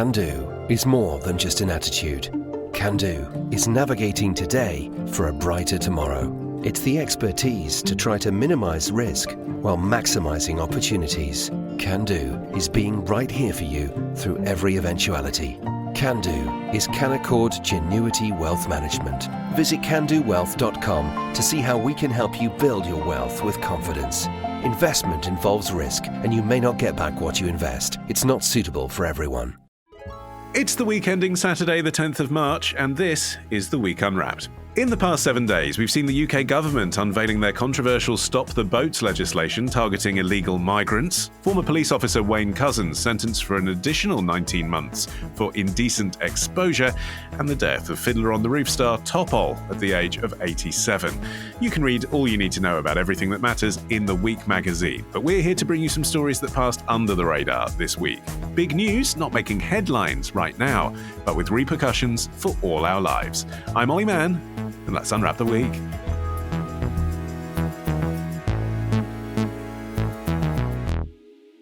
Can do is more than just an attitude. Can do is navigating today for a brighter tomorrow. It's the expertise to try to minimize risk while maximizing opportunities. Can do is being right here for you through every eventuality. Can do is Canaccord Genuity Wealth Management. Visit candowealth.com to see how we can help you build your wealth with confidence. Investment involves risk, and you may not get back what you invest. It's not suitable for everyone. It's the week ending Saturday, the 10th of March, and this is The Week Unwrapped. In the past 7 days, we've seen the UK government unveiling their controversial Stop the Boats legislation targeting illegal migrants. Former police officer Wayne Couzens sentenced for an additional 19 months for indecent exposure, and the death of Fiddler on the Roof star Topol at the age of 87. You can read all you need to know about everything that matters in The Week magazine, but we're here to bring you some stories that passed under the radar this week. Big news, not making headlines right now, but with repercussions for all our lives. I'm Olly Mann, and let's unwrap the week.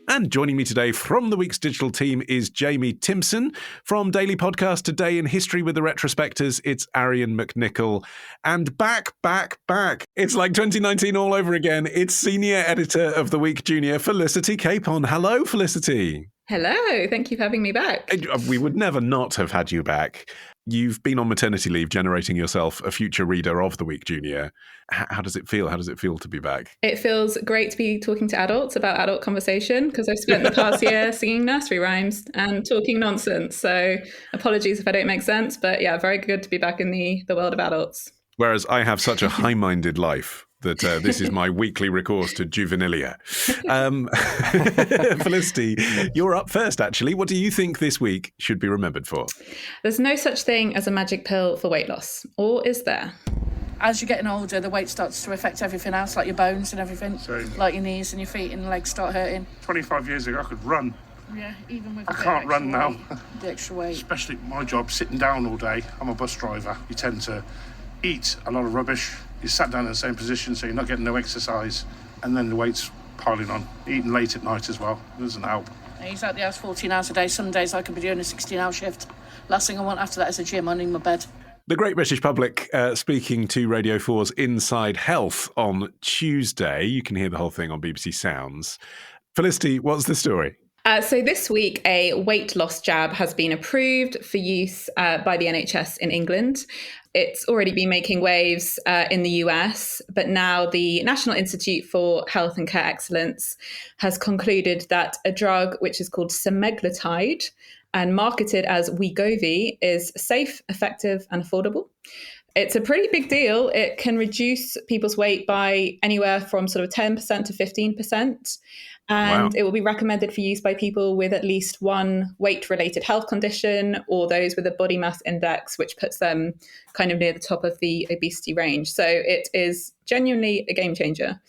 And joining me today from the week's digital team is Jamie Timson. From daily podcast Today in History with the Retrospectors, it's Arion McNicoll. And back. It's like 2019 all over again. It's senior editor of The Week Junior, Felicity Capon. Hello, Felicity. Hello, thank you for having me back. We would never not have had you back. You've been on maternity leave, generating yourself a future reader of The Week Junior. How does it feel? How does it feel to be back? It feels great to be talking to adults about adult conversation, because I've spent the past year singing nursery rhymes and talking nonsense. So apologies if I don't make sense, but yeah, very good to be back in the world of adults. Whereas I have such a high-minded life that this is my weekly recourse to juvenilia. Felicity, you're up first, actually. What do you think this week should be remembered for? There's no such thing as a magic pill for weight loss, or is there? As you're getting older, the weight starts to affect everything else, like your bones and everything, like your knees and your feet and legs start hurting. 25 years ago, I could run. Yeah, even with I can't run now. The extra weight. Especially my job, sitting down all day. I'm a bus driver. You tend to eat a lot of rubbish. You sat down in the same position, so you're not getting no exercise, and then the weight's piling on. Eating late at night as well, it doesn't help. He's out the house 14 hours a day. Some days I could be doing a 16-hour shift. Last thing I want after that is a gym. I need my bed. The Great British Public speaking to Radio 4's Inside Health on Tuesday. You can hear the whole thing on BBC Sounds. Felicity, what's the story? So this week, a weight loss jab has been approved for use by the NHS in England. It's already been making waves in the US, but now the National Institute for Health and Care Excellence has concluded that a drug which is called semaglutide and marketed as Wegovy is safe, effective and affordable. It's a pretty big deal. It can reduce people's weight by anywhere from sort of 10% to 15%. And Wow. It will be recommended for use by people with at least one weight-related health condition or those with a body mass index, which puts them kind of near the top of the obesity range. So it is genuinely a game changer.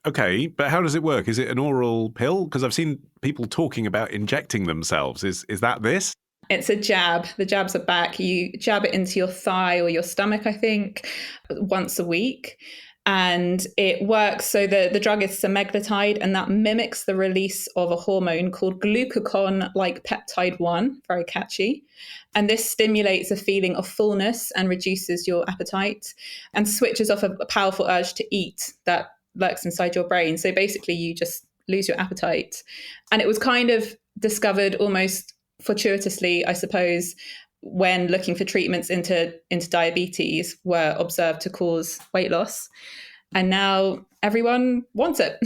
Okay, but how does it work? Is it an oral pill? Because I've seen people talking about injecting themselves. Is that this? It's a jab. The jabs are back. You jab it into your thigh or your stomach, I think, once a week. And it works. So the drug is semaglutide, and that mimics the release of a hormone called glucagon-like peptide 1, very catchy. And this stimulates a feeling of fullness and reduces your appetite and switches off a powerful urge to eat that lurks inside your brain. So basically you just lose your appetite. And it was kind of discovered almost fortuitously, I suppose, when looking for treatments into diabetes were observed to cause weight loss. And now everyone wants it.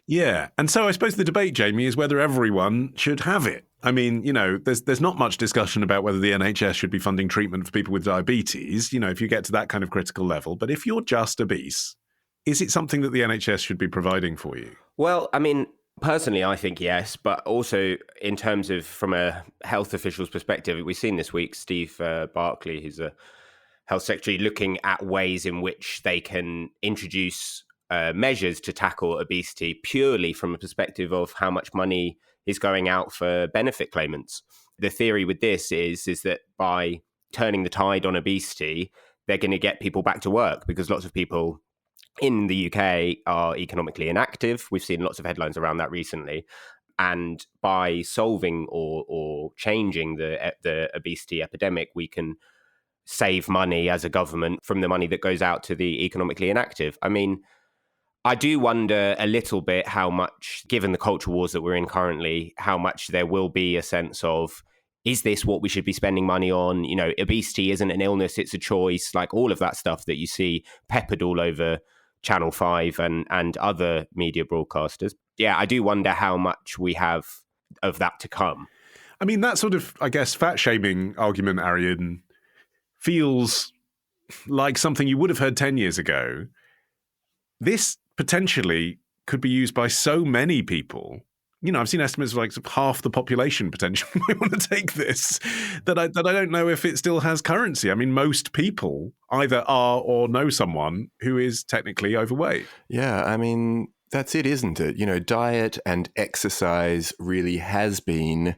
Yeah. And so I suppose the debate, Jamie, is whether everyone should have it. I mean, you know, there's not much discussion about whether the NHS should be funding treatment for people with diabetes, you know, if you get to that kind of critical level. But if you're just obese, is it something that the NHS should be providing for you? Well, I mean, personally, I think yes, but also in terms of from a health official's perspective, we've seen this week Steve Barclay, who's a health secretary, looking at ways in which they can introduce measures to tackle obesity purely from a perspective of how much money is going out for benefit claimants. The theory with this is that by turning the tide on obesity, they're going to get people back to work, because lots of people in the UK are economically inactive. We've seen lots of headlines around that recently. And by solving or changing the obesity epidemic, we can save money as a government from the money that goes out to the economically inactive. I mean, I do wonder a little bit how much, given the culture wars that we're in currently, how much there will be a sense of, is this what we should be spending money on? You know, obesity isn't an illness, it's a choice, like all of that stuff that you see peppered all over Channel 5 and other media broadcasters. Yeah, I do wonder how much we have of that to come. I mean, that sort of, I guess, fat-shaming argument, Arion, feels like something you would have heard 10 years ago. This potentially could be used by so many people. You know, I've seen estimates of like half the population potentially might want to take this, that I don't know if it still has currency. I mean, most people either are or know someone who is technically overweight. Yeah, I mean, that's it, isn't it? You know, diet and exercise really has been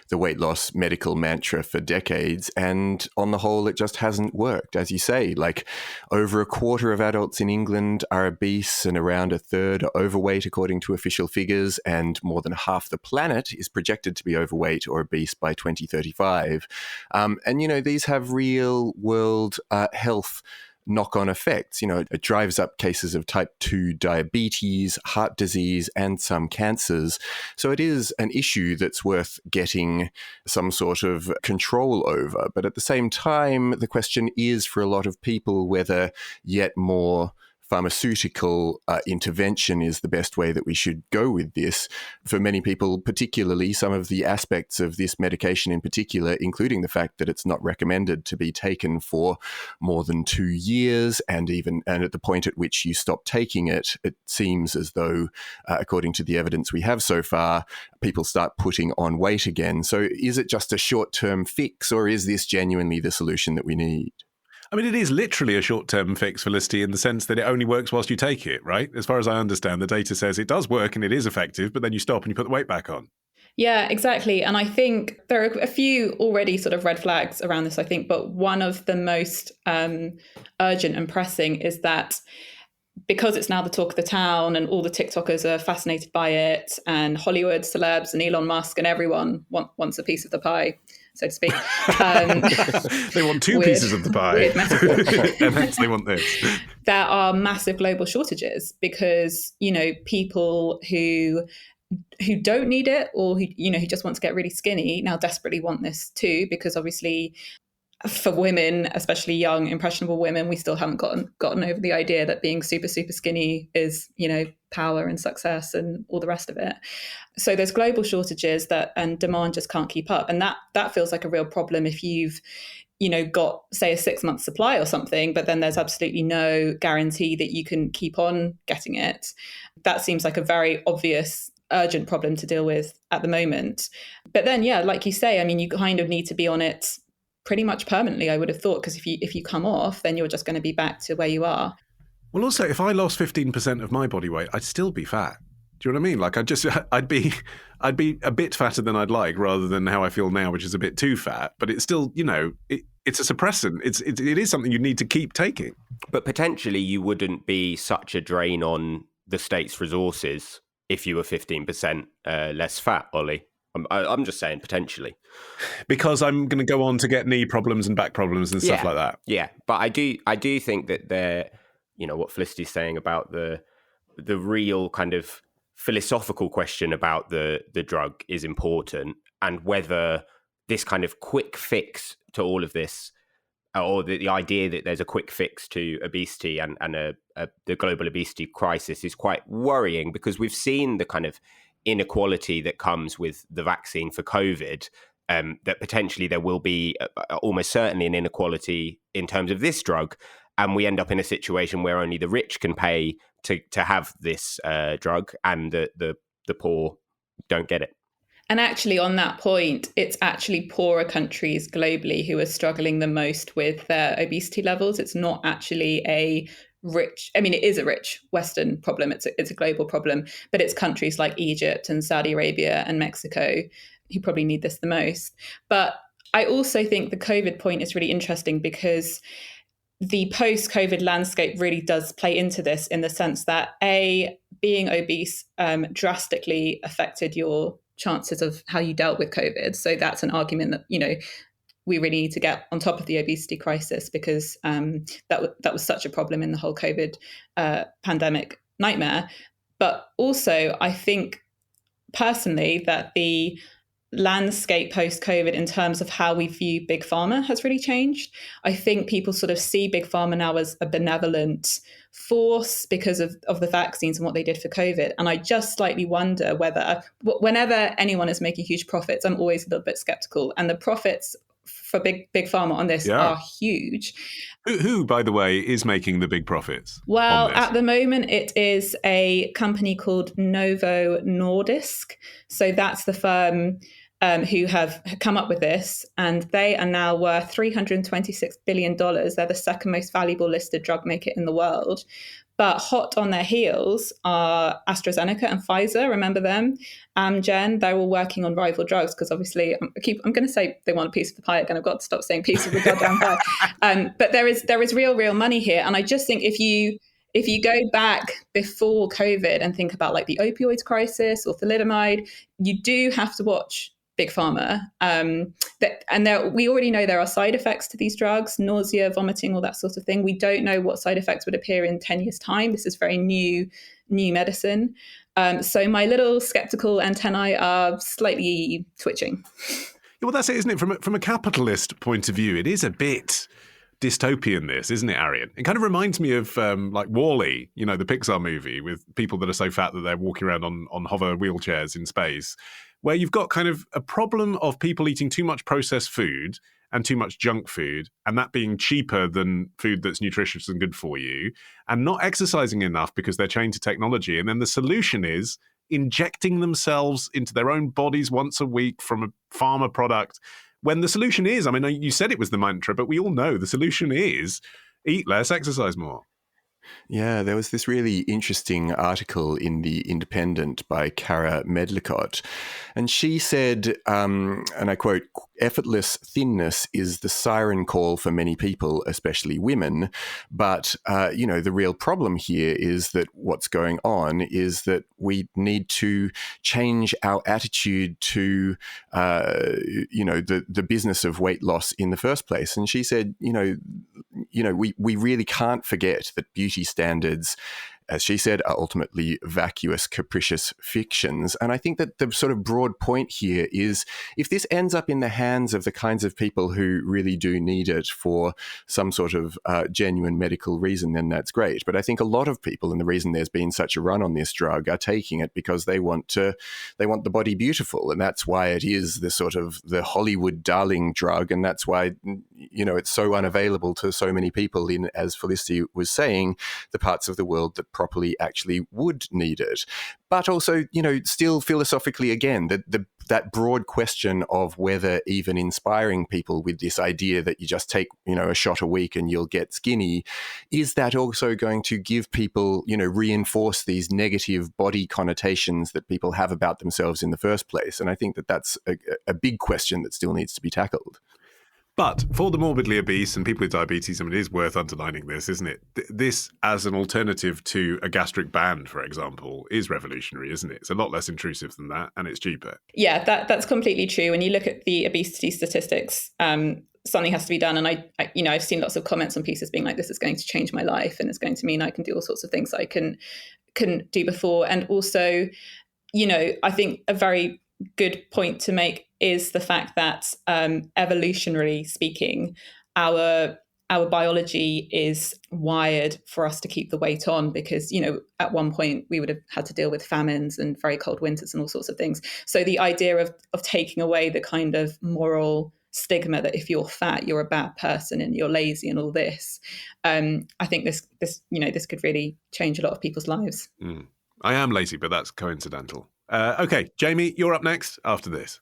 the weight loss medical mantra for decades. And on the whole, it just hasn't worked. As you say, like over a quarter of adults in England are obese and around a third are overweight, according to official figures. And more than half the planet is projected to be overweight or obese by 2035. And, you know, these have real world health knock-on effects. You know, it drives up cases of type 2 diabetes, heart disease, and some cancers. So it is an issue that's worth getting some sort of control over. But at the same time, the question is for a lot of people whether yet more pharmaceutical intervention is the best way that we should go with this. For many people, particularly some of the aspects of this medication in particular, including the fact that it's not recommended to be taken for more than 2 years, and at the point at which you stop taking it, it seems as though, according to the evidence we have so far, people start putting on weight again. So is it just a short-term fix, or is this genuinely the solution that we need? I mean, it is literally a short-term fix, Felicity, in the sense that it only works whilst you take it, right? As far as I understand, the data says it does work and it is effective, but then you stop and you put the weight back on. Yeah, exactly. And I think there are a few already sort of red flags around this, I think, but one of the most urgent and pressing is that because it's now the talk of the town and all the TikTokers are fascinated by it, and Hollywood celebs and Elon Musk and everyone wants a piece of the pie, so to speak. They want two pieces of the pie. And hence they want this. There are massive global shortages because, you know, people who don't need it, or who just want to get really skinny, now desperately want this too, because obviously for women, especially young, impressionable women, we still haven't gotten over the idea that being super, super skinny is, you know, power and success and all the rest of it. So there's global shortages and demand just can't keep up. And that feels like a real problem if you've, you know, got, say, a 6-month supply or something, but then there's absolutely no guarantee that you can keep on getting it. That seems like a very obvious, urgent problem to deal with at the moment. But then, yeah, like you say, I mean, you kind of need to be on it pretty much permanently, I would have thought, because if you come off, then you're just going to be back to where you are. Well, also, if I lost 15% of my body weight, I'd still be fat. Do you know what I mean? Like, I'd be a bit fatter than I'd like, rather than how I feel now, which is a bit too fat. But it's still, you know, it's a suppressant. It is something you need to keep taking. But potentially, you wouldn't be such a drain on the state's resources if you were 15% less fat, Ollie. I'm just saying potentially. Because I'm going to go on to get knee problems and back problems and stuff like that. Yeah, but I do think that you know, what Felicity's saying about the real kind of philosophical question about the drug is important, and whether this kind of quick fix to all of this, or the idea that there's a quick fix to obesity and the global obesity crisis is quite worrying, because we've seen the kind of inequality that comes with the vaccine for COVID, that potentially there will be almost certainly an inequality in terms of this drug. And we end up in a situation where only the rich can pay to have this drug, and the poor don't get it. And actually, on that point, it's actually poorer countries globally who are struggling the most with their obesity levels. It's not actually it is a rich Western problem. It's a global problem, but it's countries like Egypt and Saudi Arabia and Mexico who probably need this the most. But I also think the COVID point is really interesting, because the post-COVID landscape really does play into this, in the sense that being obese drastically affected your chances of how you dealt with COVID. So that's an argument that, we really need to get on top of the obesity crisis, because that was such a problem in the whole COVID pandemic nightmare. But also, I think personally that the landscape post-COVID in terms of how we view Big Pharma has really changed. I think people sort of see Big Pharma now as a benevolent force because of the vaccines and what they did for COVID. And I just slightly wonder whether, whenever anyone is making huge profits, I'm always a little bit skeptical. And the profits for Big Pharma on this are huge. Who, by the way, is making the big profits? Well, at the moment, it is a company called Novo Nordisk. So that's the firm who have come up with this, and they are now worth $326 billion. They're the second most valuable listed drug maker in the world. But hot on their heels are AstraZeneca and Pfizer. Remember them? Amgen. They're all working on rival drugs because obviously I'm going to say they want a piece of the pie again. I've got to stop saying piece of the goddamn pie. But there is real money here, and I just think if you go back before COVID and think about like the opioids crisis or thalidomide, you do have to watch Big Pharma. We already know there are side effects to these drugs, nausea, vomiting, all that sort of thing. We don't know what side effects would appear in 10 years' time. This is very new medicine. So my little skeptical antennae are slightly twitching. Well, that's it, isn't it? From a capitalist point of view, it is a bit dystopian, this, isn't it, Arion? It kind of reminds me of like WALL-E, the Pixar movie with people that are so fat that they're walking around on hover wheelchairs in space, where you've got kind of a problem of people eating too much processed food and too much junk food, and that being cheaper than food that's nutritious and good for you, and not exercising enough because they're chained to technology. And then the solution is injecting themselves into their own bodies once a week from a pharma product, when the solution is, I mean, you said it was the mantra, but we all know the solution is eat less, exercise more. Yeah, there was this really interesting article in The Independent by Cara Medlicott, and she said, and I quote, "Effortless thinness is the siren call for many people, especially women. But, the real problem here is that what's going on is that we need to change our attitude to, the business of weight loss in the first place." And she said, we really can't forget that beauty standards, as she said, are ultimately vacuous, capricious fictions. And I think that the sort of broad point here is, if this ends up in the hands of the kinds of people who really do need it for some sort of genuine medical reason, then that's great. But I think a lot of people, and the reason there's been such a run on this drug, are taking it because they want the body beautiful. And that's why it is the sort of the Hollywood darling drug. And that's why, it's so unavailable to so many people in, as Felicity was saying, the parts of the world that properly actually would need it. But also, still philosophically, again, that broad question of whether even inspiring people with this idea that you just take, a shot a week and you'll get skinny, is that also going to give people, reinforce these negative body connotations that people have about themselves in the first place? And I think that that's a big question that still needs to be tackled. But for the morbidly obese and people with diabetes, it is worth underlining this, isn't it? This, as an alternative to a gastric band, for example, is revolutionary, isn't it? It's a lot less intrusive than that, and it's cheaper. Yeah, that's completely true. When you look at the obesity statistics, something has to be done. And I've seen lots of comments on pieces being like, this is going to change my life, and it's going to mean I can do all sorts of things I couldn't do before. And also, I think a very good point to make is the fact that evolutionarily speaking, our biology is wired for us to keep the weight on because, at one point we would have had to deal with famines and very cold winters and all sorts of things. So the idea of taking away the kind of moral stigma that if you're fat, you're a bad person and you're lazy and all this, I think this could really change a lot of people's lives. I am lazy, but that's coincidental. Okay, Jamie, you're up next after this.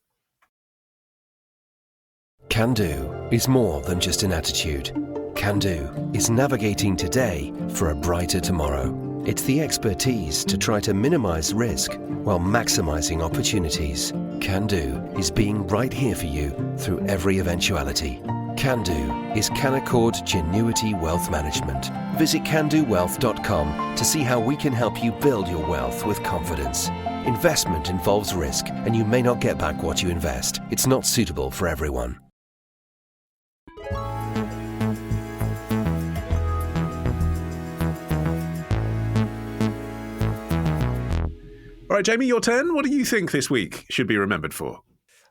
Can do is more than just an attitude. Can do is navigating today for a brighter tomorrow. It's the expertise to try to minimize risk while maximizing opportunities. Can do is being right here for you through every eventuality. Can do is Canaccord Genuity Wealth Management. Visit candowealth.com to see how we can help you build your wealth with confidence. Investment involves risk, and you may not get back what you invest. It's not suitable for everyone. All right, Jamie, your turn. What do you think this week should be remembered for?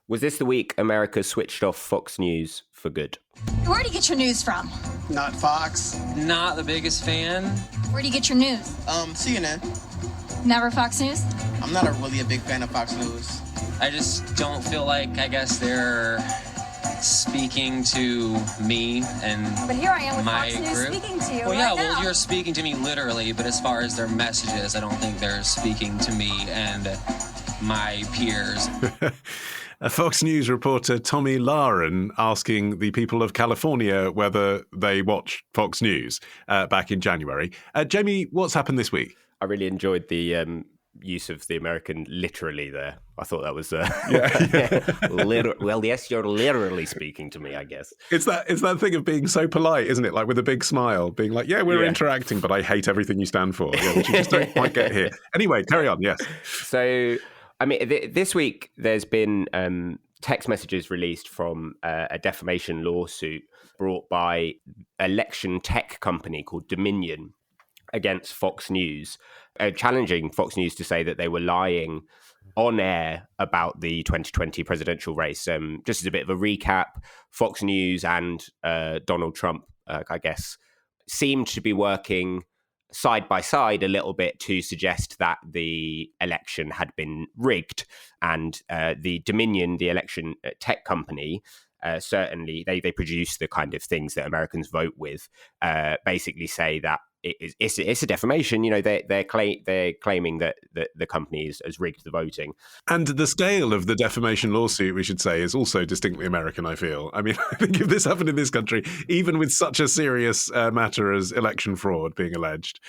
Was this the week America switched off Fox News for good? Where do you get your news from? Not Fox. Not the biggest fan. Where do you get your news? CNN. Never Fox News? I'm not really a big fan of Fox News. I just don't feel like, I guess, they're speaking to me and But here I am with my Fox News group. speaking to you Well, yeah, right now. well, you're speaking to me literally, but as far as their messages, I don't think they're speaking to me and my peers. A Fox News reporter, Tommy Lahren, asking the people of California whether they watch Fox News back in January. Jamie, what's happened this week? I really enjoyed the use of the American literally there. I thought that was well, yes, you're literally speaking to me, I guess. It's that thing of being so polite, isn't it? Like with a big smile, being like, yeah, we're interacting, but I hate everything you stand for, which you just don't quite get here. Anyway, carry on, yes. So, I mean, this week there's been text messages released from a defamation lawsuit brought by election tech company called Dominion against Fox News, challenging Fox News to say that they were lying on air about the 2020 presidential race. Just as a bit of a recap, Fox News and Donald Trump, I guess, seemed to be working side by side a little bit to suggest that the election had been rigged. And the Dominion, the election tech company, certainly they produce the kind of things that Americans vote with, basically say that it's a defamation. You know, they're claiming that the company has rigged the voting. And the scale of the defamation lawsuit, we should say, is also distinctly American, I feel. I mean, I think if this happened in this country, even with such a serious matter as election fraud being alleged,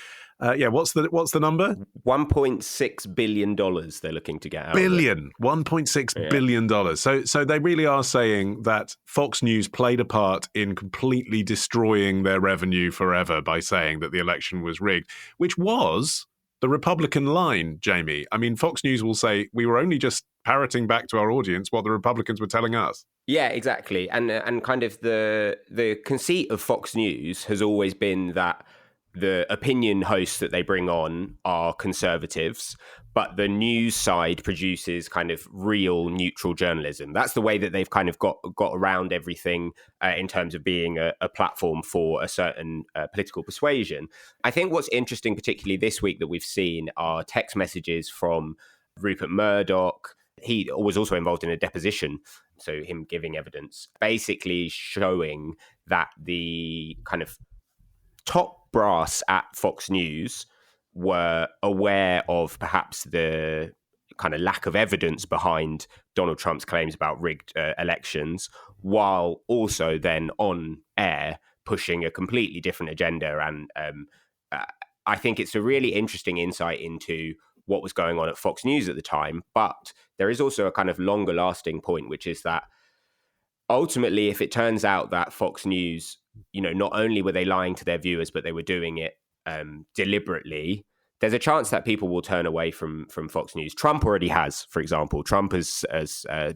what's the number? $1.6 billion they're looking to get out. $1.6 billion. So they really are saying that Fox News played a part in completely destroying their revenue forever by saying that the election was rigged, which was the Republican line, Jamie. I mean, Fox News will say, we were only just parroting back to our audience what the Republicans were telling us. Yeah, exactly. And kind of the conceit of Fox News has always been that the opinion hosts that they bring on are conservatives, but the news side produces kind of real neutral journalism. That's the way that they've kind of got around everything in terms of being a platform for a certain political persuasion. I think what's interesting, particularly this week, that we've seen are text messages from Rupert Murdoch. He was also involved in a deposition, so him giving evidence, basically showing that the kind of top brass at Fox News were aware of perhaps the kind of lack of evidence behind Donald Trump's claims about rigged elections, while also then on air pushing a completely different agenda. And I think it's a really interesting insight into what was going on at Fox News at the time. But there is also a kind of longer lasting point, which is that ultimately, if it turns out that Fox News, you know, not only were they lying to their viewers, but they were doing it deliberately, there's a chance that people will turn away from Fox News. Trump already has, for example. Trump has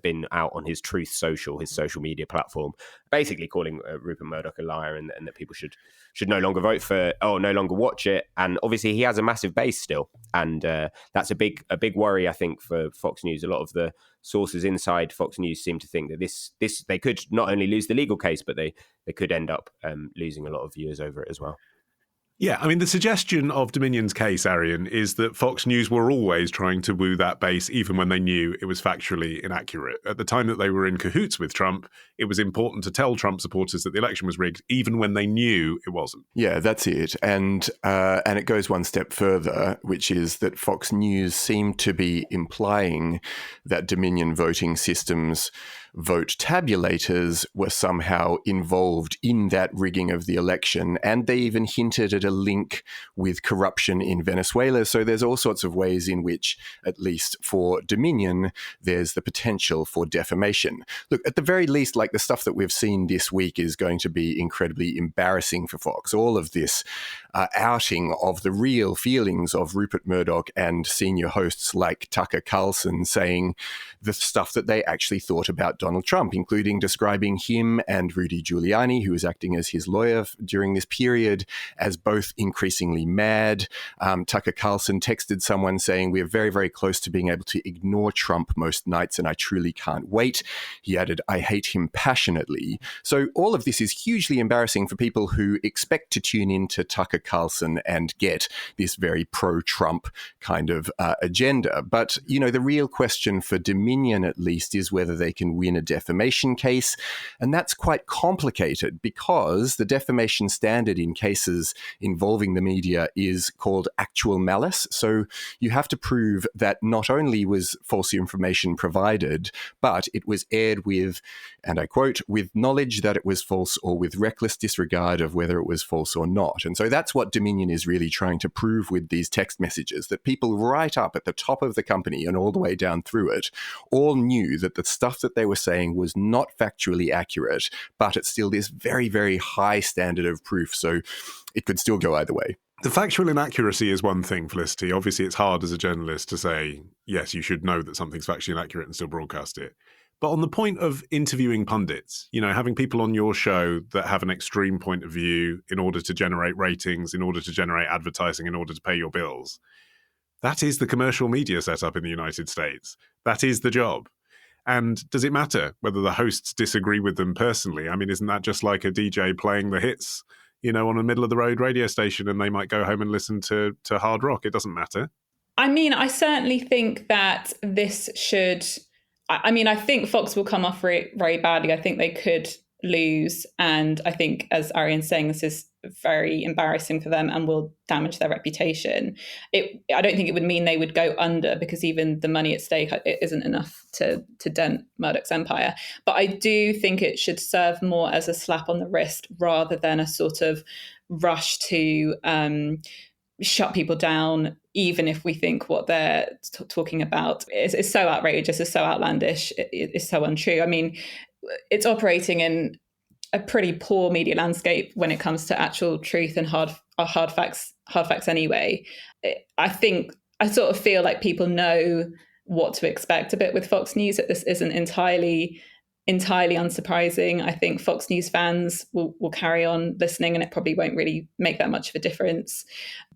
been out on his Truth Social, his social media platform, basically calling Rupert Murdoch a liar and that people should no longer vote for or no longer watch it. And obviously, he has a massive base still, and that's a big worry, I think, for Fox News. A lot of the sources inside Fox News seem to think that this they could not only lose the legal case, but they could end up losing a lot of viewers over it as well. Yeah, I mean, the suggestion of Dominion's case, Arion, is that Fox News were always trying to woo that base, even when they knew it was factually inaccurate. At the time that they were in cahoots with Trump, it was important to tell Trump supporters that the election was rigged, even when they knew it wasn't. Yeah, that's it. And it goes one step further, which is that Fox News seemed to be implying that Dominion voting systems vote tabulators were somehow involved in that rigging of the election. And they even hinted at a link with corruption in Venezuela. So there's all sorts of ways in which, at least for Dominion, there's the potential for defamation. Look, at the very least, like the stuff that we've seen this week is going to be incredibly embarrassing for Fox. All of this outing of the real feelings of Rupert Murdoch and senior hosts like Tucker Carlson saying the stuff that they actually thought about Donald Trump, including describing him and Rudy Giuliani, who was acting as his lawyer during this period, as both increasingly mad. Tucker Carlson texted someone saying, "We are very, very close to being able to ignore Trump most nights, and I truly can't wait." He added, "I hate him passionately." So all of this is hugely embarrassing for people who expect to tune in to Tucker Carlson and get this very pro-Trump kind of agenda. But, you know, the real question for Dominion, at least, is whether they can win a defamation case. And that's quite complicated because the defamation standard in cases involving the media is called actual malice. So you have to prove that not only was false information provided, but it was aired with, and I quote, "with knowledge that it was false or with reckless disregard of whether it was false or not." And so that's what Dominion is really trying to prove with these text messages, that people right up at the top of the company and all the way down through it all knew that the stuff that they were saying was not factually accurate, but it's still this very, very high standard of proof. So it could still go either way. The factual inaccuracy is one thing, Felicity. Obviously, it's hard as a journalist to say, yes, you should know that something's factually inaccurate and still broadcast it. But on the point of interviewing pundits, you know, having people on your show that have an extreme point of view in order to generate ratings, in order to generate advertising, in order to pay your bills, that is the commercial media setup in the United States. That is the job. And does it matter whether the hosts disagree with them personally? I mean, isn't that just like a DJ playing the hits, you know, on a middle-of-the-road radio station, and they might go home and listen to hard rock? It doesn't matter. I mean, I certainly think that this should... I mean, I think Fox will come off very, very badly. I think they could lose. And I think, as Arion's saying, this is very embarrassing for them and will damage their reputation. I don't think it would mean they would go under, because even the money at stake, it isn't enough to dent Murdoch's empire. But I do think it should serve more as a slap on the wrist rather than a sort of rush to shut people down, even if we think what they're talking about is so outrageous, is so outlandish, is so untrue. I mean, it's operating in a pretty poor media landscape when it comes to actual truth and hard facts anyway. I sort of feel like people know what to expect a bit with Fox News, that this isn't entirely unsurprising. I think Fox News fans will carry on listening, and it probably won't really make that much of a difference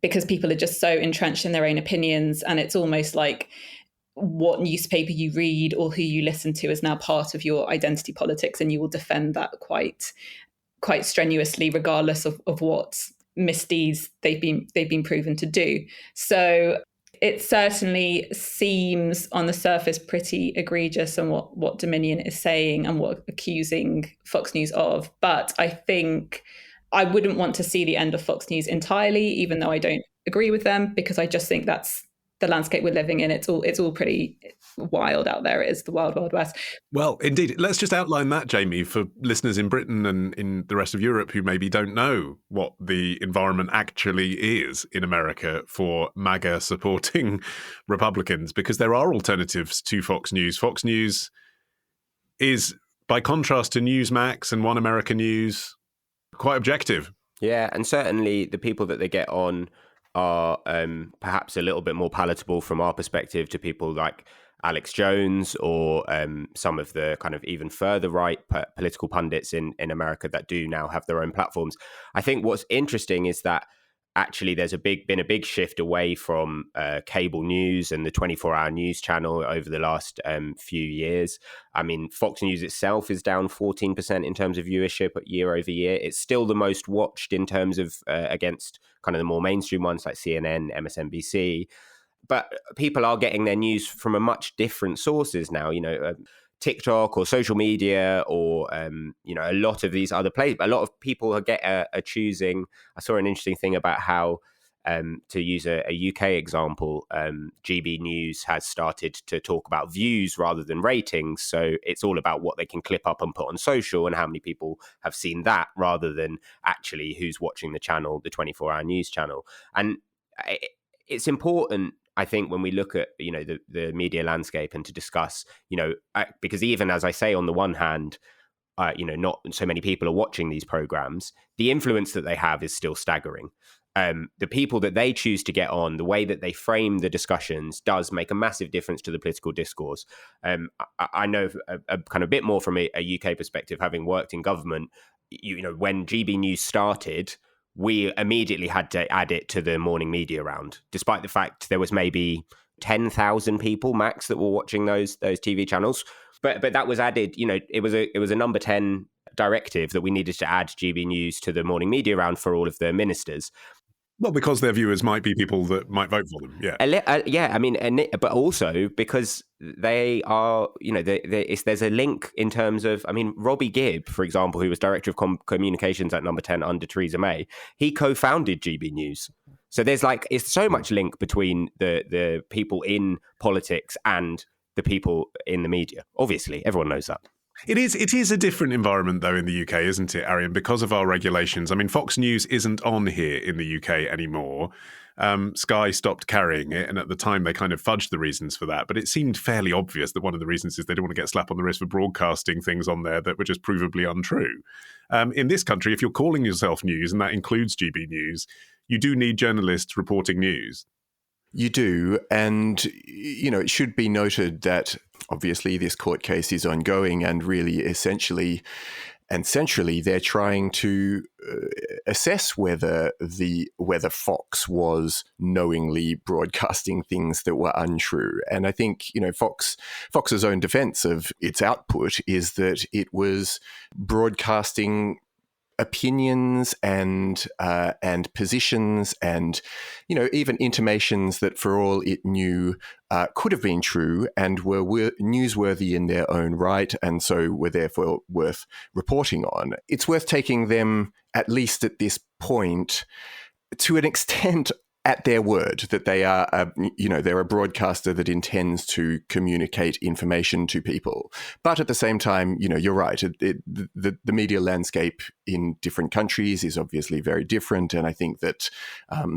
because people are just so entrenched in their own opinions. And it's almost like what newspaper you read or who you listen to is now part of your identity politics, and you will defend that quite strenuously, regardless of what misdeeds they've been proven to do. So it certainly seems on the surface pretty egregious on what Dominion is saying and what accusing Fox News of. But I think I wouldn't want to see the end of Fox News entirely, even though I don't agree with them, because I just think that's the landscape we're living in. It's all pretty wild out there. It is the wild, wild west. Well, indeed. Let's just outline that, Jamie, for listeners in Britain and in the rest of Europe who maybe don't know what the environment actually is in America for MAGA supporting Republicans, because there are alternatives to Fox News. Fox News is, by contrast to Newsmax and One America News, quite objective. Yeah, and certainly the people that they get on are perhaps a little bit more palatable from our perspective to people like Alex Jones or some of the kind of even further right political pundits in America that do now have their own platforms. I think what's interesting is that actually there's been a big shift away from cable news and the 24-hour news channel over the last few years. I mean, Fox News itself is down 14% in terms of viewership year over year. It's still the most watched in terms of against kind of the more mainstream ones like CNN, MSNBC. But people are getting their news from a much different sources now, you know, TikTok or social media or, you know, a lot of these other places. A lot of people are choosing. I saw an interesting thing about how To use a UK example, GB News has started to talk about views rather than ratings. So it's all about what they can clip up and put on social and how many people have seen that rather than actually who's watching the channel, the 24-hour news channel. And it's important, I think, when we look at, the media landscape and to discuss, because even as I say, on the one hand, not so many people are watching these programs, the influence that they have is still staggering. The people that they choose to get on, the way that they frame the discussions does make a massive difference to the political discourse. I know a kind of bit more from a UK perspective, having worked in government. When GB News started, we immediately had to add it to the morning media round, despite the fact there was maybe 10,000 people max that were watching those TV channels. But that was added. It was a number 10 directive that we needed to add GB News to the morning media round for all of the ministers. Well, because their viewers might be people that might vote for them. Yeah. But also because they are, there's a link in terms of, Robbie Gibb, for example, who was Director of Communications at Number 10 under Theresa May, he co-founded GB News. So it's so much link between the people in politics and the people in the media. Obviously, everyone knows that. It is a different environment, though, in the UK, isn't it, Arion, because of our regulations? Fox News isn't on here in the UK anymore. Sky stopped carrying it, and at the time they kind of fudged the reasons for that. But it seemed fairly obvious that one of the reasons is they don't want to get slapped on the wrist for broadcasting things on there that were just provably untrue. In this country, if you're calling yourself news, and that includes GB News, you do need journalists reporting news. You do. And, it should be noted that obviously this court case is ongoing and really essentially and centrally they're trying to assess whether Fox was knowingly broadcasting things that were untrue. And I think, Fox's own defense of its output is that it was broadcasting opinions and positions and even intimations that for all it knew could have been true and were newsworthy in their own right and so were therefore worth reporting on. It's worth taking them, at least at this point, to an extent at their word that they are, they're a broadcaster that intends to communicate information to people. But at the same time, you're right. The media landscape in different countries is obviously very different. And I think that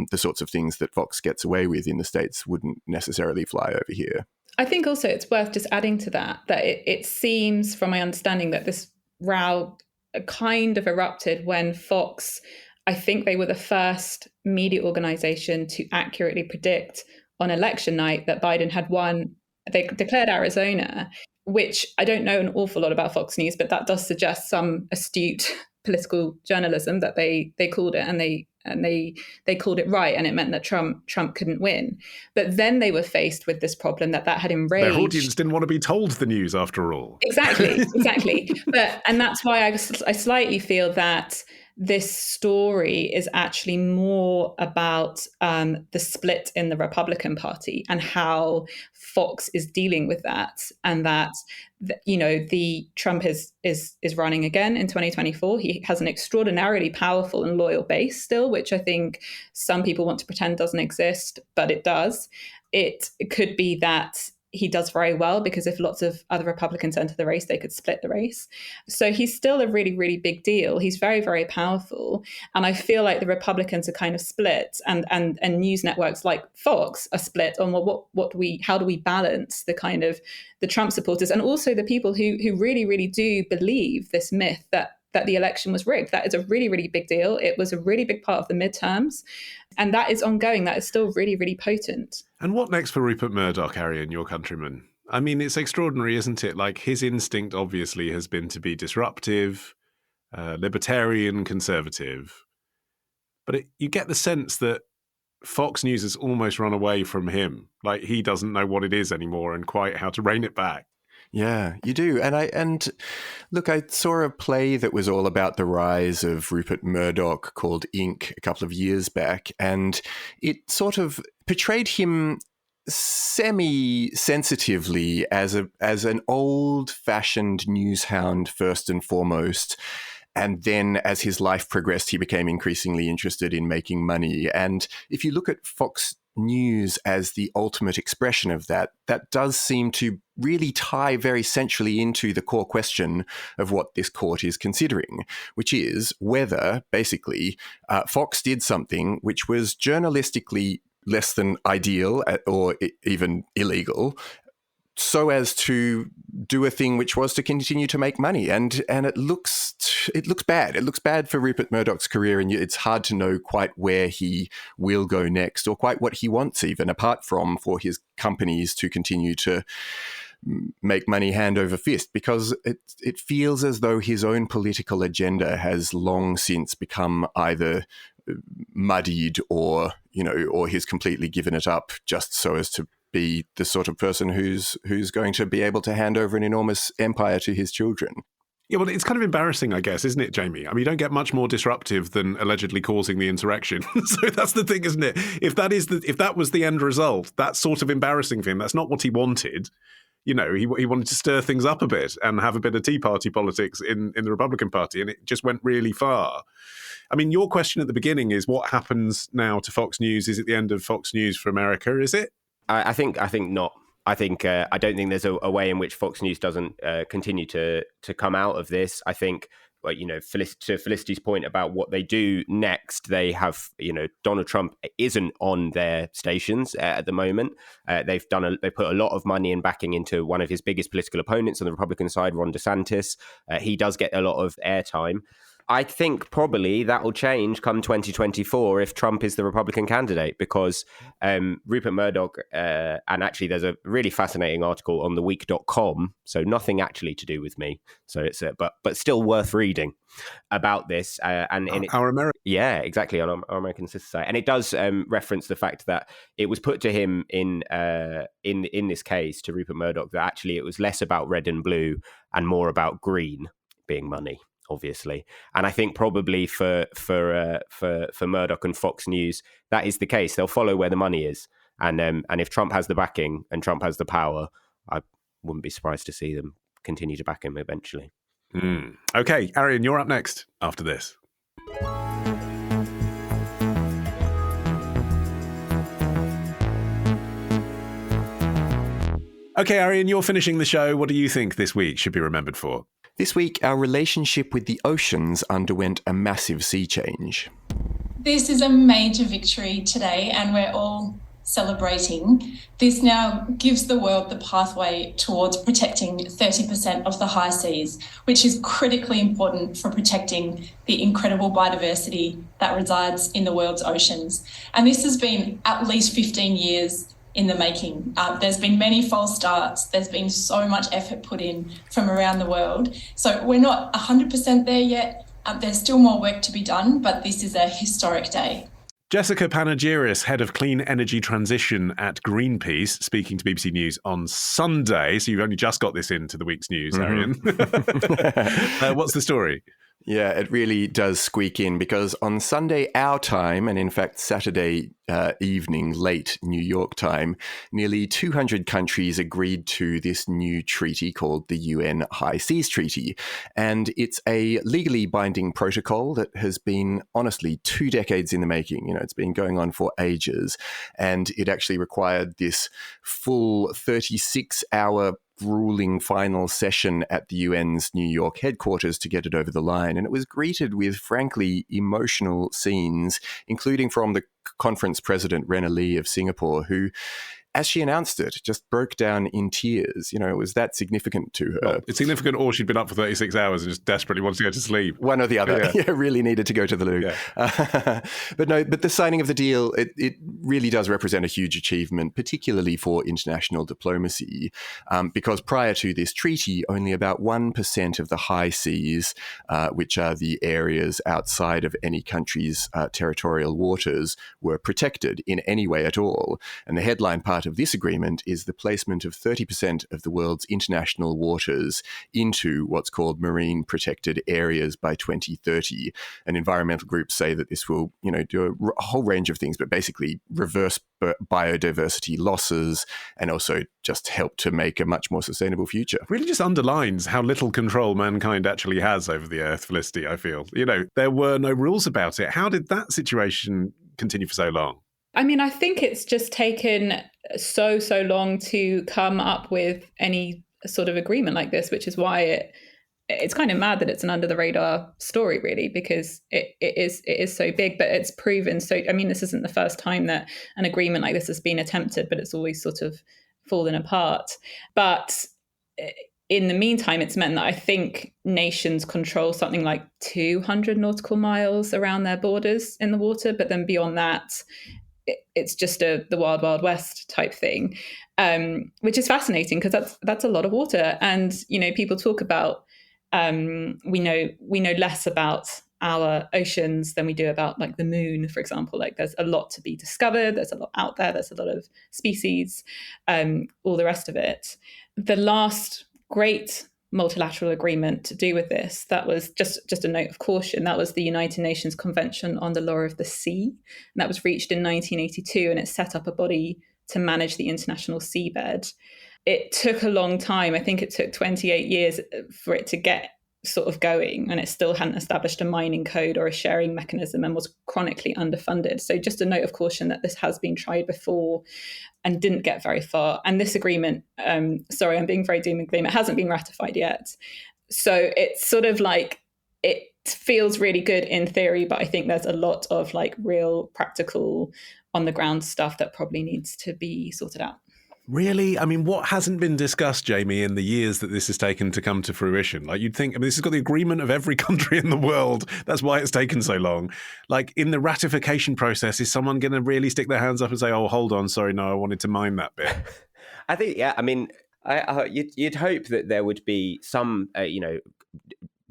the sorts of things that Fox gets away with in the States wouldn't necessarily fly over here. I think also it's worth just adding to that it seems, from my understanding, that this row kind of erupted when Fox, I think they were the first media organization to accurately predict on election night that Biden had won. They declared Arizona, which I don't know an awful lot about Fox News, but that does suggest some astute political journalism that they called it, and they called it right, and it meant that Trump couldn't win. But then they were faced with this problem that had enraged. Their audience didn't want to be told the news after all. Exactly. And that's why I slightly feel that this story is actually more about the split in the Republican Party and how Fox is dealing with that, and that the Trump is running again in 2024. He has an extraordinarily powerful and loyal base still, which I think some people want to pretend doesn't exist, but it does. It could be that he does very well because if lots of other Republicans enter the race, they could split the race. So he's still a really, really big deal. He's very, very powerful. And I feel like the Republicans are kind of split and news networks like Fox are split on how do we balance the kind of the Trump supporters and also the people who really, really do believe this myth that the election was rigged. That is a really, really big deal. It was a really big part of the midterms. And that is ongoing. That is still really, really potent. And what next for Rupert Murdoch, Arion, your countryman? It's extraordinary, isn't it? Like, his instinct obviously has been to be disruptive, libertarian, conservative. But you get the sense that Fox News has almost run away from him. Like, he doesn't know what it is anymore and quite how to rein it back. Yeah, you do. And look, I saw a play that was all about the rise of Rupert Murdoch called Ink a couple of years back, and it sort of portrayed him semi-sensitively as an old-fashioned newshound first and foremost, And then as his life progressed, he became increasingly interested in making money. And if you look at Fox News as the ultimate expression of that, that does seem to really tie very centrally into the core question of what this court is considering, which is whether, basically, Fox did something which was journalistically less than ideal or even illegal, so as to do a thing which was to continue to make money. And it looks bad. It looks bad for Rupert Murdoch's career, and it's hard to know quite where he will go next or quite what he wants, even apart from for his companies to continue to make money hand over fist, because it feels as though his own political agenda has long since become either muddied or he's completely given it up just so as to be the sort of person who's going to be able to hand over an enormous empire to his children. Yeah, well, it's kind of embarrassing, I guess, isn't it, Jamie? I mean, you don't get much more disruptive than allegedly causing the insurrection. So that's the thing, isn't it? If that was the end result, that's sort of embarrassing for him. That's not what he wanted. He wanted to stir things up a bit and have a bit of Tea Party politics in the Republican Party, and it just went really far. I mean, your question at the beginning is what happens now to Fox News? Is it the end of Fox News for America? Is it? I think not. I don't think there's a way in which Fox News doesn't continue to come out of this. I think, to Felicity's point about what they do next, they have, Donald Trump isn't on their stations at the moment. They put a lot of money and backing into one of his biggest political opponents on the Republican side, Ron DeSantis. He does get a lot of airtime. I think probably that will change come 2024 if Trump is the Republican candidate, because Rupert Murdoch, and actually there's a really fascinating article on theweek.com, so nothing actually to do with me, so it's but still worth reading about this. And our American, yeah, exactly, on our American sister site, and it does reference the fact that it was put to him in this case to Rupert Murdoch that actually it was less about red and blue and more about green being money, obviously. And I think probably for Murdoch and Fox News, that is the case. They'll follow where the money is. And if Trump has the backing and Trump has the power, I wouldn't be surprised to see them continue to back him eventually. Okay, Arion, you're up next after this. Okay, Arion, you're finishing the show. What do you think this week should be remembered for? This week, our relationship with the oceans underwent a massive sea change. This is a major victory today, and we're all celebrating. This now gives the world the pathway towards protecting 30% of the high seas, which is critically important for protecting the incredible biodiversity that resides in the world's oceans. And this has been at least 15 years in the making. There's been many false starts. There's been so much effort put in from around the world. So we're not 100% there yet. There's still more work to be done, but this is a historic day. Jessica Panegyris, head of clean energy transition at Greenpeace, speaking to BBC News on Sunday. So you've only just got this into the week's news, Arion. What's the story? Yeah, it really does squeak in because on Sunday, our time, and in fact Saturday evening, late New York time, nearly 200 countries agreed to this new treaty called the UN High Seas Treaty. And it's a legally binding protocol that has been, honestly, 2 decades in the making. It's been going on for ages. And it actually required this full 36-hour grueling final session at the UN's New York headquarters to get it over the line. And it was greeted with, frankly, emotional scenes, including from the conference president, Rena Lee of Singapore, who, as she announced it, just broke down in tears. It was that significant to her. Well, it's significant, or she'd been up for 36 hours and just desperately wanted to go to sleep. One or the other. Yeah. Really needed to go to the loo. Yeah. But the signing of the deal, it really does represent a huge achievement, particularly for international diplomacy, because prior to this treaty, only about 1% of the high seas, which are the areas outside of any country's territorial waters, were protected in any way at all. And the headline part part of this agreement is the placement of 30% of the world's international waters into what's called marine protected areas by 2030. And environmental groups say that this will, do a whole range of things, but basically reverse biodiversity losses and also just help to make a much more sustainable future. Really just underlines how little control mankind actually has over the Earth, Felicity, I feel. There were no rules about it. How did that situation continue for so long? I mean, I think it's just taken so long to come up with any sort of agreement like this, which is why it's kind of mad that it's an under the radar story, really, because it is so big, but it's proven so. I mean, this isn't the first time that an agreement like this has been attempted, but it's always sort of fallen apart. But in the meantime, it's meant that I think nations control something like 200 nautical miles around their borders in the water, but then beyond that, it's just the wild, wild west type thing, which is fascinating because that's a lot of water. And, people talk about, we know less about our oceans than we do about like the moon, for example. Like there's a lot to be discovered. There's a lot out there. There's a lot of species, all the rest of it. The last great multilateral agreement to do with this, that was just a note of caution, that was the United Nations Convention on the Law of the Sea, and that was reached in 1982, and it set up a body to manage the international seabed. It took a long time. I think it took 28 years for it to get sort of going, and it still hadn't established a mining code or a sharing mechanism and was chronically underfunded. So just a note of caution that this has been tried before and didn't get very far. And this agreement, sorry, I'm being very doom and gloom, it hasn't been ratified yet. So it's sort of like, it feels really good in theory, but I think there's a lot of like real practical on the ground stuff that probably needs to be sorted out. Really? I mean, what hasn't been discussed, Jamie, in the years that this has taken to come to fruition? Like, you'd think, this has got the agreement of every country in the world. That's why it's taken so long. Like, in the ratification process, is someone going to really stick their hands up and say, oh, hold on, sorry, no, I wanted to mind that bit? I think, yeah, I mean, you'd hope that there would be some,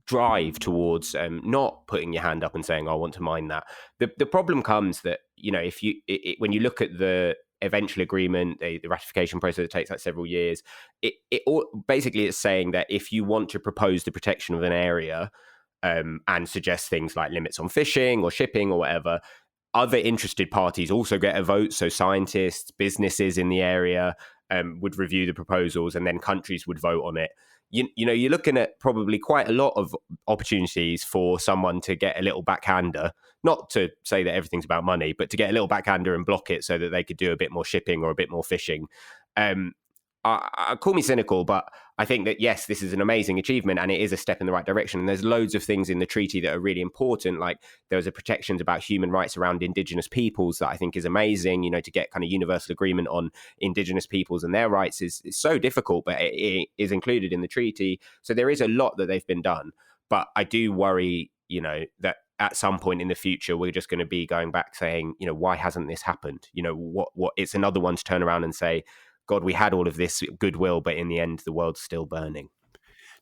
drive towards not putting your hand up and saying, oh, I want to mind that. The problem comes that, if when you look at the eventual agreement, the ratification process, it takes like several years. Basically it's saying that if you want to propose the protection of an area and suggest things like limits on fishing or shipping or whatever, other interested parties also get a vote. So scientists, businesses in the area would review the proposals, and then countries would vote on it. You're looking at probably quite a lot of opportunities for someone to get a little backhander, not to say that everything's about money, but to get a little backhander and block it so that they could do a bit more shipping or a bit more fishing. Call me cynical, but I think that, yes, this is an amazing achievement and it is a step in the right direction. And there's loads of things in the treaty that are really important. Like there was a protections about human rights around indigenous peoples that I think is amazing. To get kind of universal agreement on indigenous peoples and their rights is so difficult, but it is included in the treaty. So there is a lot that they've been done. But I do worry, that at some point in the future, we're just going to be going back saying, why hasn't this happened? What it's another one to turn around and say, God, we had all of this goodwill, but in the end, the world's still burning.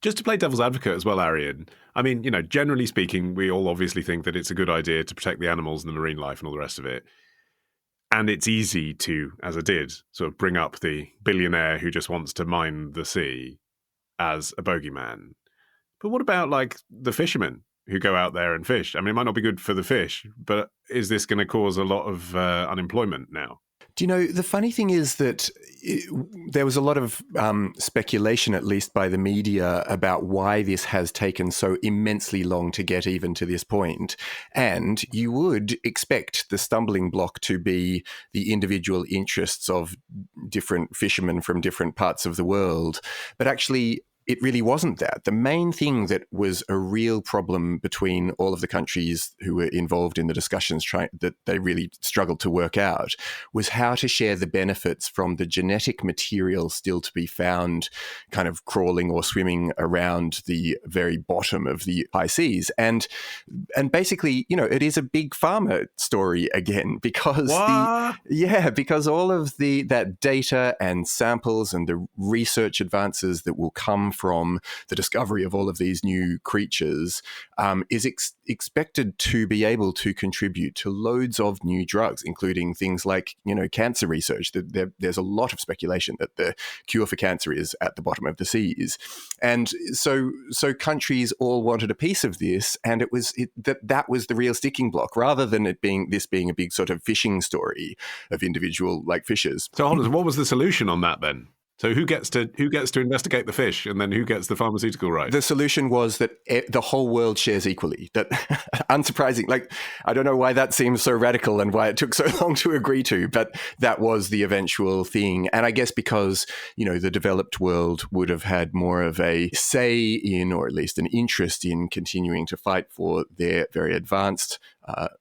Just to play devil's advocate as well, Arion, I mean, generally speaking, we all obviously think that it's a good idea to protect the animals and the marine life and all the rest of it. And it's easy to, as I did, sort of bring up the billionaire who just wants to mine the sea as a bogeyman. But what about, like, the fishermen who go out there and fish? I mean, it might not be good for the fish, but is this going to cause a lot of unemployment now? Do you know, the funny thing is that there was a lot of speculation, at least by the media, about why this has taken so immensely long to get even to this point. And you would expect the stumbling block to be the individual interests of different fishermen from different parts of the world. But actually, it really wasn't that. The main thing that was a real problem between all of the countries who were involved in the discussions that they really struggled to work out was how to share the benefits from the genetic material still to be found kind of crawling or swimming around the very bottom of the high seas. And basically, it is a big pharma story again, because because all of that data and samples and the research advances that will come from the discovery of all of these new creatures is expected to be able to contribute to loads of new drugs, including things like, cancer research. There's a lot of speculation that the cure for cancer is at the bottom of the seas. And so countries all wanted a piece of this, and that was the real sticking block, rather than it being a big sort of fishing story of individual fishers. So hold on, what was the solution on that then? So who gets to investigate the fish, and then who gets the pharmaceutical right? The solution was that the whole world shares equally. That unsurprising. I don't know why that seems so radical and why it took so long to agree to, but that was the eventual thing. And I guess because, the developed world would have had more of a say in, or at least an interest in, continuing to fight for their very advanced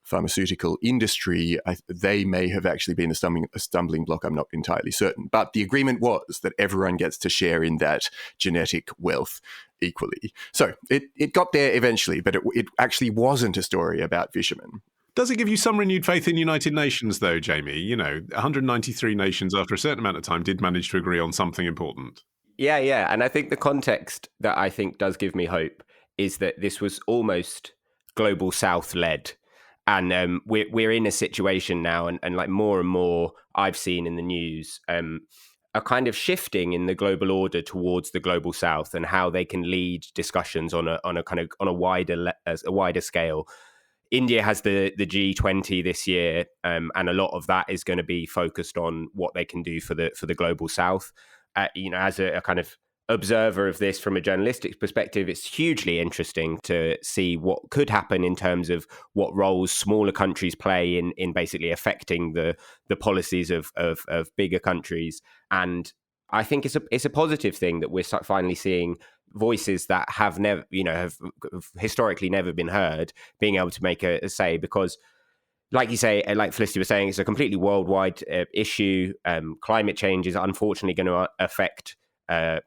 pharmaceutical industry, they may have actually been a stumbling block. I'm not entirely certain. But the agreement was that everyone gets to share in that genetic wealth equally. So it got there eventually, but it actually wasn't a story about fishermen. Does it give you some renewed faith in United Nations, though, Jamie? 193 nations after a certain amount of time did manage to agree on something important. Yeah. And I think the context that I think does give me hope is that this was almost Global South-led. And we're in a situation now, and more and more I've seen in the news, a kind of shifting in the global order towards the Global South, and how they can lead discussions on a wider scale. India has the G20 this year, and a lot of that is going to be focused on what they can do for the Global South. As a kind of observer of this from a journalistic perspective, it's hugely interesting to see what could happen in terms of what roles smaller countries play in basically affecting the policies of bigger countries. And I think it's a positive thing that we're finally seeing voices that have have historically never been heard being able to make a say, because like you say, like Felicity was saying, it's a completely worldwide issue. Climate change is unfortunately going to affect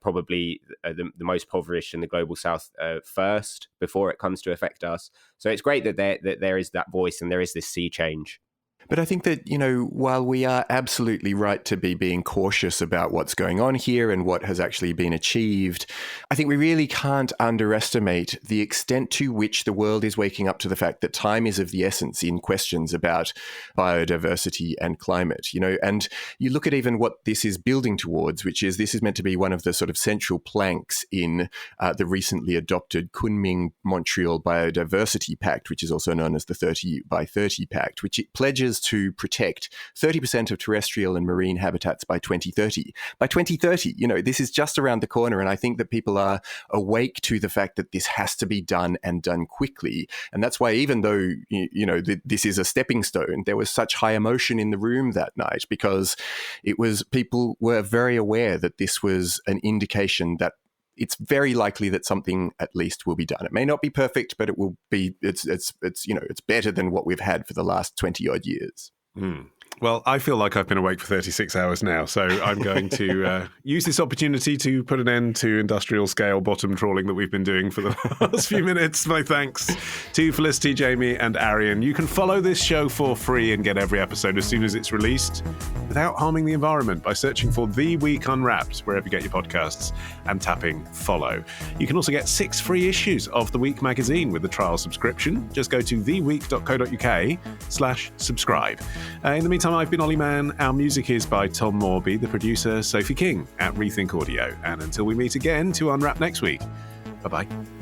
probably the most impoverished in the Global South first, before it comes to affect us. So it's great that there is that voice and there is this sea change. But I think that, while we are absolutely right to be being cautious about what's going on here and what has actually been achieved, I think we really can't underestimate the extent to which the world is waking up to the fact that time is of the essence in questions about biodiversity and climate, and you look at even what this is building towards, which is this is meant to be one of the sort of central planks in the recently adopted Kunming-Montreal Biodiversity Pact, which is also known as the 30 by 30 Pact, which it pledges to protect 30% of terrestrial and marine habitats by 2030. By 2030, this is just around the corner, and I think that people are awake to the fact that this has to be done, and done quickly. And that's why, even though, this is a stepping stone, there was such high emotion in the room that night, because people were very aware that this was an indication that it's very likely that something at least will be done. It may not be perfect, but it will be. It's better than what we've had for the last 20 odd years. Well, I feel like I've been awake for 36 hours now, so I'm going to use this opportunity to put an end to industrial scale bottom trawling that we've been doing for the last few minutes. My thanks to Felicity, Jamie and Arion. You can follow this show for free and get every episode as soon as it's released without harming the environment by searching for The Week Unwrapped wherever you get your podcasts and tapping follow. You can also get 6 free issues of The Week magazine with the trial subscription. Just go to theweek.co.uk/subscribe. In the meantime, I've been Olly Mann. Our music is by Tom Morby, the producer Sophie King at Rethink Audio. And until we meet again to unwrap next week, bye-bye.